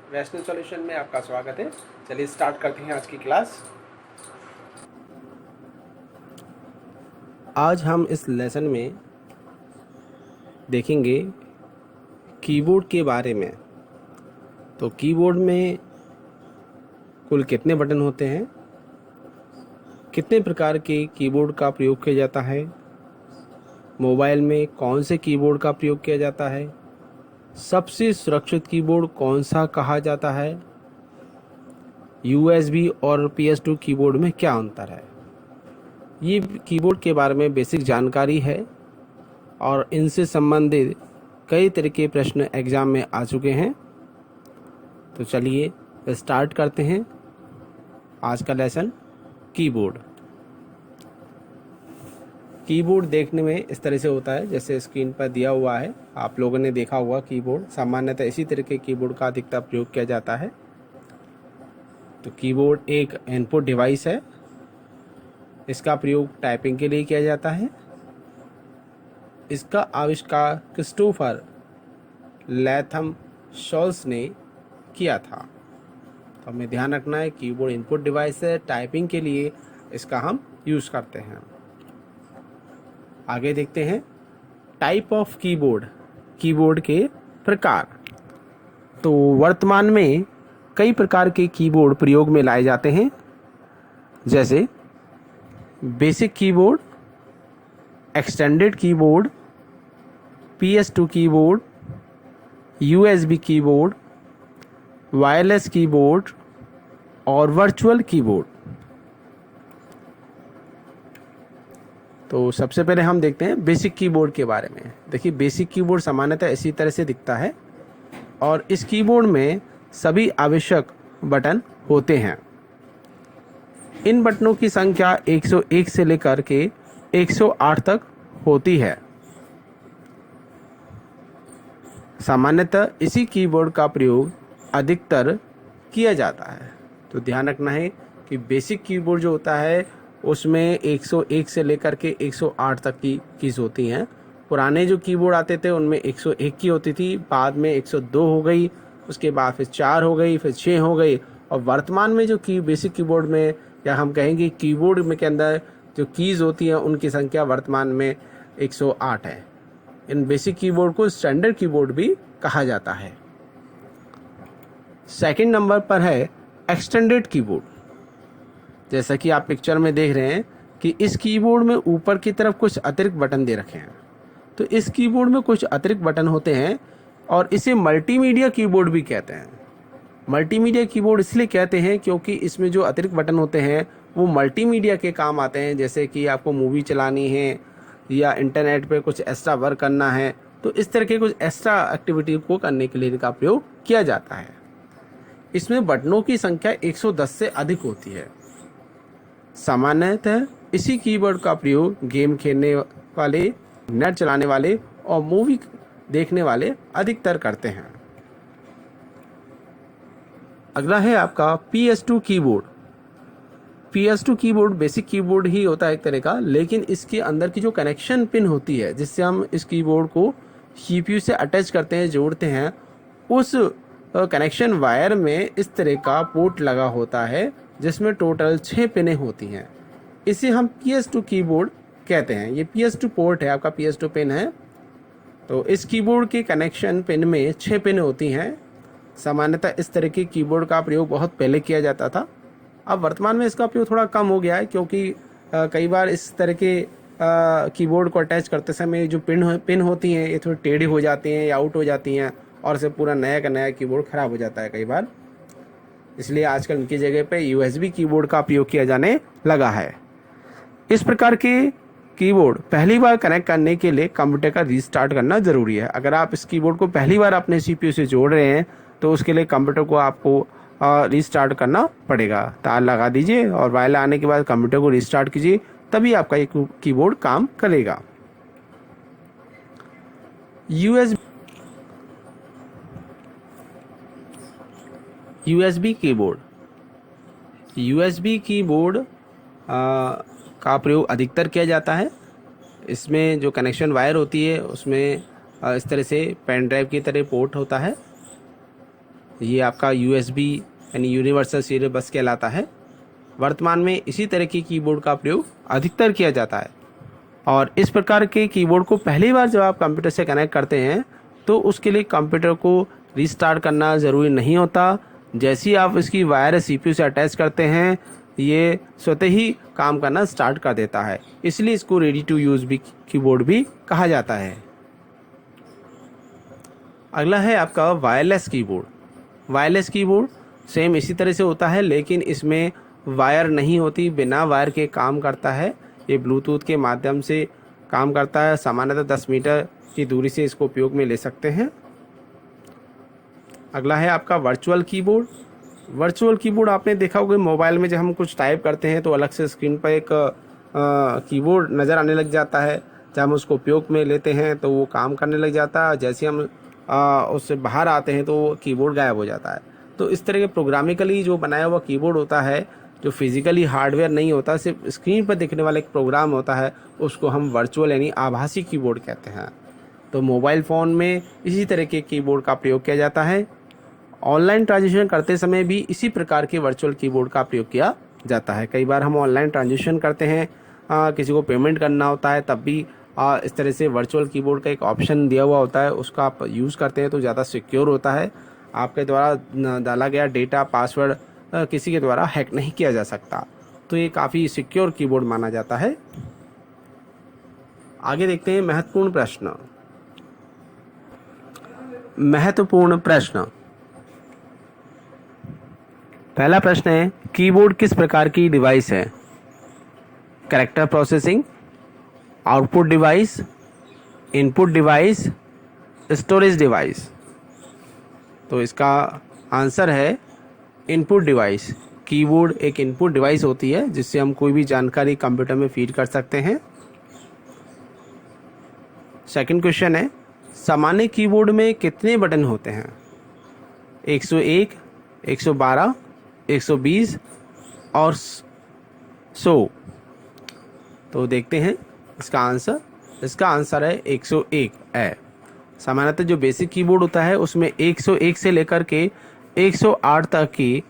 Rational solution में आपका स्वागत है। चलिए स्टार्ट करते हैं आज की क्लास। आज हम इस लेसन में देखेंगे कीबोर्ड के बारे में। तो कीबोर्ड में कुल कितने बटन होते हैं, कितने प्रकार के कीबोर्ड का प्रयोग किया जाता है, मोबाइल में कौन से कीबोर्ड का प्रयोग किया जाता है, सबसे सुरक्षित कीबोर्ड कौन सा कहा जाता है, USB और PS2 कीबोर्ड में क्या अंतर है। ये कीबोर्ड के बारे में बेसिक जानकारी है और इनसे संबंधित कई तरह के प्रश्न एग्जाम में आ चुके हैं। तो चलिए स्टार्ट करते हैं आज का लेसन। कीबोर्ड देखने में इस तरह से होता है जैसे स्क्रीन पर दिया हुआ है। आप लोगों ने देखा होगा कीबोर्ड। सामान्यतः इसी तरह के कीबोर्ड का अधिकतर प्रयोग किया जाता है। तो कीबोर्ड एक इनपुट डिवाइस है। इसका प्रयोग टाइपिंग के लिए किया जाता है। इसका आविष्कार क्रिस्टोफर लैथम शॉल्स ने किया था। तो हमें ध्यान रखना है कीबोर्ड इनपुट डिवाइस है, टाइपिंग के लिए इसका हम यूज़ करते हैं। आगे देखते हैं टाइप ऑफ कीबोर्ड के प्रकार। तो वर्तमान में कई प्रकार के कीबोर्ड प्रयोग में लाए जाते हैं, जैसे basic keyboard, extended keyboard, PS2 keyboard, USB keyboard, wireless keyboard और वर्चुअल कीबोर्ड। तो सबसे पहले हम देखते हैं बेसिक कीबोर्ड के बारे में। देखिए, बेसिक कीबोर्ड सामान्यतः इसी तरह से दिखता है और इस कीबोर्ड में सभी आवश्यक बटन होते हैं। इन बटनों की संख्या 101 से लेकर के 108 तक होती है। सामान्यतः इसी कीबोर्ड का प्रयोग अधिकतर किया जाता है। तो ध्यान रखना है कि बेसिक कीबोर्ड जो होता है उसमें 101 से लेकर के 108 तक की कीज होती हैं। पुराने जो कीबोर्ड आते थे उनमें 101 की होती थी, बाद में 102 हो गई, उसके बाद फिर 4 हो गई, फिर 6 हो गई और वर्तमान में जो बेसिक कीबोर्ड में या हम कहेंगे कीबोर्ड में के अंदर जो कीज होती हैं उनकी संख्या वर्तमान में 108 है। इन बेसिक कीबोर्ड को स्टैंडर्ड कीबोर्ड भी कहा जाता है। सेकंड नंबर पर है एक्सटेंडेड कीबोर्ड। जैसा कि आप पिक्चर में देख रहे हैं कि इस कीबोर्ड में ऊपर की तरफ कुछ अतिरिक्त बटन दे रखे हैं। तो इस कीबोर्ड में कुछ अतिरिक्त बटन होते हैं और इसे मल्टीमीडिया कीबोर्ड भी कहते हैं। मल्टीमीडिया कीबोर्ड इसलिए कहते हैं क्योंकि इसमें जो अतिरिक्त बटन होते हैं वो मल्टीमीडिया के काम आते हैं, जैसे कि आपको मूवी चलानी है या इंटरनेट पे कुछ एक्स्ट्रा वर्क करना है। तो इस तरह के कुछ एक्स्ट्रा एक्टिविटी को करने के लिए इनका प्रयोग किया जाता है। इसमें बटनों की संख्या 110 से अधिक होती है। सामान्यतः इसी कीबोर्ड का प्रयोग गेम खेलने वाले, नेट चलाने वाले और मूवी देखने वाले अधिकतर करते हैं। अगला है आपका PS2 keyboard. PS2 keyboard basic keyboard ही होता है एक तरह का, लेकिन इसके अंदर की जो कनेक्शन पिन होती है जिससे हम इस कीबोर्ड को CPU से अटैच करते हैं, जोड़ते हैं, उस कनेक्शन वायर में इस तरह का पोर्ट लगा होता है जिसमें टोटल 6 पिनें होती हैं। इसे हम PS2 कीबोर्ड कहते हैं। ये PS2 पोर्ट है, आपका PS2 पिन है। तो इस कीबोर्ड के कनेक्शन पिन में 6 पिन होती हैं। सामान्यतः इस तरह के कीबोर्ड का प्रयोग बहुत पहले किया जाता था। अब वर्तमान में इसका प्रयोग थोड़ा कम हो गया है क्योंकि कई बार इस तरह के कीबोर्ड को अटैच करते समय जो पिन होती हैं ये थोड़ी टेढ़ी हो जाती हैं या आउट हो जाती हैं और से पूरा नया का नया कीबोर्ड ख़राब हो जाता है कई बार। इसलिए आजकल इनकी जगह पे USB कीबोर्ड का प्रयोग किया जाने लगा है। इस प्रकार के कीबोर्ड पहली बार कनेक्ट करने के लिए कंप्यूटर का रीस्टार्ट करना ज़रूरी है। अगर आप इस कीबोर्ड को पहली बार अपने CPU से जोड़ रहे हैं तो उसके लिए कंप्यूटर को आपको रीस्टार्ट करना पड़ेगा। तार लगा दीजिए और वायर लगाने के बाद कंप्यूटर को रीस्टार्ट कीजिए, तभी आपका ये कीबोर्ड काम करेगा। USB कीबोर्ड का प्रयोग अधिकतर किया जाता है। इसमें जो कनेक्शन वायर होती है उसमें इस तरह से पेन ड्राइव की तरह पोर्ट होता है ये आपका USB यानी यूनिवर्सल सीरियल बस कहलाता है। वर्तमान में इसी तरह के कीबोर्ड का प्रयोग अधिकतर किया जाता है और इस प्रकार के कीबोर्ड को पहली बार जब आप कंप्यूटर से कनेक्ट करते हैं तो उसके लिए कंप्यूटर को रीस्टार्ट करना ज़रूरी नहीं होता। जैसे ही आप इसकी वायर CPU से अटैच करते हैं ये स्वतः ही काम करना स्टार्ट कर देता है, इसलिए इसको रेडी टू यूज़ भी कीबोर्ड भी कहा जाता है। अगला है आपका wireless keyboard. Wireless keyboard same इसी तरह से होता है लेकिन इसमें वायर नहीं होती, बिना वायर के काम करता है। ये ब्लूटूथ के माध्यम से काम करता है। सामान्यतः 10 मीटर की दूरी से इसको उपयोग में ले सकते हैं। अगला है आपका वर्चुअल कीबोर्ड। वर्चुअल कीबोर्ड आपने देखा होगा मोबाइल में जब हम कुछ टाइप करते हैं तो अलग से स्क्रीन पर एक कीबोर्ड नज़र आने लग जाता है। जब हम उसको उपयोग में लेते हैं तो वो काम करने लग जाता है, जैसे हम उससे बाहर आते हैं तो वो कीबोर्ड गायब हो जाता है। तो इस तरह के प्रोग्रामिकली जो बनाया हुआ कीबोर्ड होता है, जो फिजिकली हार्डवेयर नहीं होता, सिर्फ स्क्रीन पर दिखने वाला एक प्रोग्राम होता है, उसको हम वर्चुअल यानी आभासी कीबोर्ड कहते हैं। तो मोबाइल फ़ोन में इसी तरह के कीबोर्ड का प्रयोग किया जाता है। ऑनलाइन ट्रांजेक्शन करते समय भी इसी प्रकार के वर्चुअल कीबोर्ड का प्रयोग किया जाता है। कई बार हम ऑनलाइन ट्रांजेक्शन करते हैं, किसी को पेमेंट करना होता है, तब भी इस तरह से वर्चुअल कीबोर्ड का एक ऑप्शन दिया हुआ होता है, उसका आप यूज़ करते हैं तो ज़्यादा सिक्योर होता है। आपके द्वारा डाला गया डेटा, पासवर्ड किसी के द्वारा हैक नहीं किया जा सकता, तो ये काफ़ी सिक्योर कीबोर्ड माना जाता है। आगे देखते हैं महत्वपूर्ण प्रश्न। महत्वपूर्ण प्रश्न, पहला प्रश्न है कीबोर्ड किस प्रकार की डिवाइस है? Character processing, output device, input device, storage device. तो इसका आंसर है इनपुट डिवाइस। कीबोर्ड एक इनपुट डिवाइस होती है जिससे हम कोई भी जानकारी कंप्यूटर में फीड कर सकते हैं। सेकंड क्वेश्चन है सामान्य कीबोर्ड में कितने बटन होते हैं? 101, 112, 120 और 100। तो देखते हैं इसका आंसर। इसका आंसर है 101 है। सामान्यतः जो बेसिक कीबोर्ड होता है उसमें 101 से लेकर के 108 तक की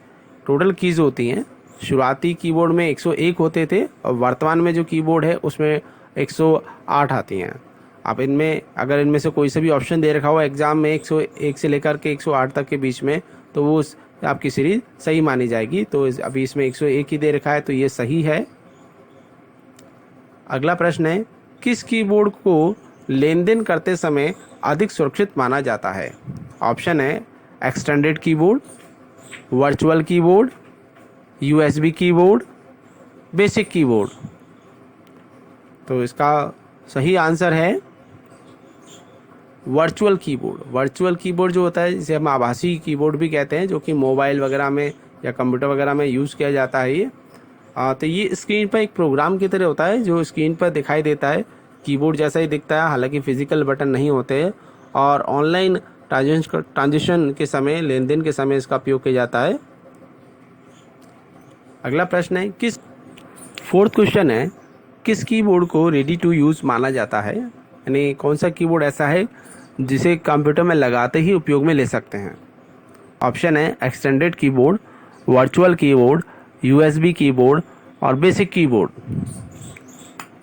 टोटल कीज़ होती हैं। शुरुआती कीबोर्ड में 101 होते थे और वर्तमान में जो कीबोर्ड है उसमें 108 आती हैं। आप इनमें अगर इनमें से कोई से भी ऑप्शन दे रखा हुआ एग्ज़ाम में 101 से लेकर के 108 तक के बीच में, तो वो आपकी सीरीज सही मानी जाएगी। तो अभी इसमें 101 ही दे रखा है तो ये सही है। अगला प्रश्न है किस कीबोर्ड को लेन देन करते समय अधिक सुरक्षित माना जाता है? ऑप्शन है extended keyboard, virtual keyboard, USB keyboard, basic keyboard. तो इसका सही आंसर है वर्चुअल कीबोर्ड। वर्चुअल कीबोर्ड जो होता है जिसे हम आभासी कीबोर्ड भी कहते हैं, जो कि मोबाइल वगैरह में या कंप्यूटर वगैरह में यूज़ किया जाता है ये। तो ये स्क्रीन पर एक प्रोग्राम की तरह होता है जो स्क्रीन पर दिखाई देता है, कीबोर्ड जैसा ही दिखता है, हालांकि फिजिकल बटन नहीं होते हैं। और ऑनलाइन ट्रांजेक्शन के समय, लेन देन के समय इसका उपयोग किया जाता है। अगला प्रश्न है फोर्थ क्वेश्चन है किस कीबोर्ड को रेडी टू यूज़ माना जाता है? यानी कौन सा कीबोर्ड ऐसा है जिसे कंप्यूटर में लगाते ही उपयोग में ले सकते हैं? ऑप्शन है extended keyboard, virtual keyboard, USB keyboard और बेसिक कीबोर्ड।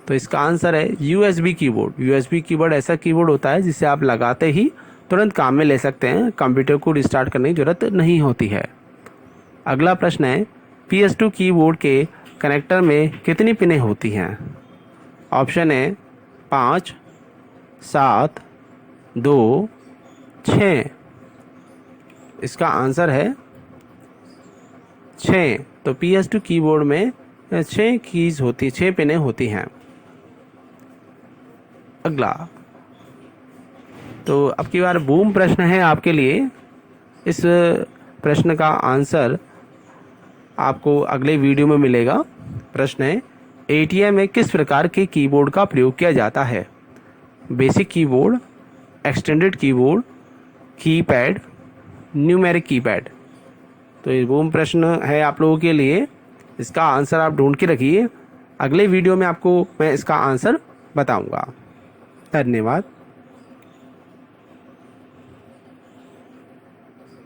तो इसका आंसर है USB कीबोर्ड। USB कीबोर्ड ऐसा कीबोर्ड होता है जिसे आप लगाते ही तुरंत काम में ले सकते हैं, कंप्यूटर को रिस्टार्ट करने की ज़रूरत नहीं होती है। अगला प्रश्न है PS2 कीबोर्ड के कनेक्टर में कितनी पिनें होती हैं? ऑप्शन है 5, 7, 2, 6। इसका आंसर है 6। तो PS2 कीबोर्ड में 6 कीज़ होती, 6 पिनें होती हैं। अगला, तो अब की बार बूम प्रश्न है आपके लिए। इस प्रश्न का आंसर आपको अगले वीडियो में मिलेगा। प्रश्न है ATM में किस प्रकार के कीबोर्ड का प्रयोग किया जाता है? Basic keyboard, extended keyboard, keypad, numeric keypad. तो ये बूम प्रश्न है आप लोगों के लिए। इसका आंसर आप ढूंढ के रखिए, अगले वीडियो में आपको मैं इसका आंसर बताऊंगा। धन्यवाद।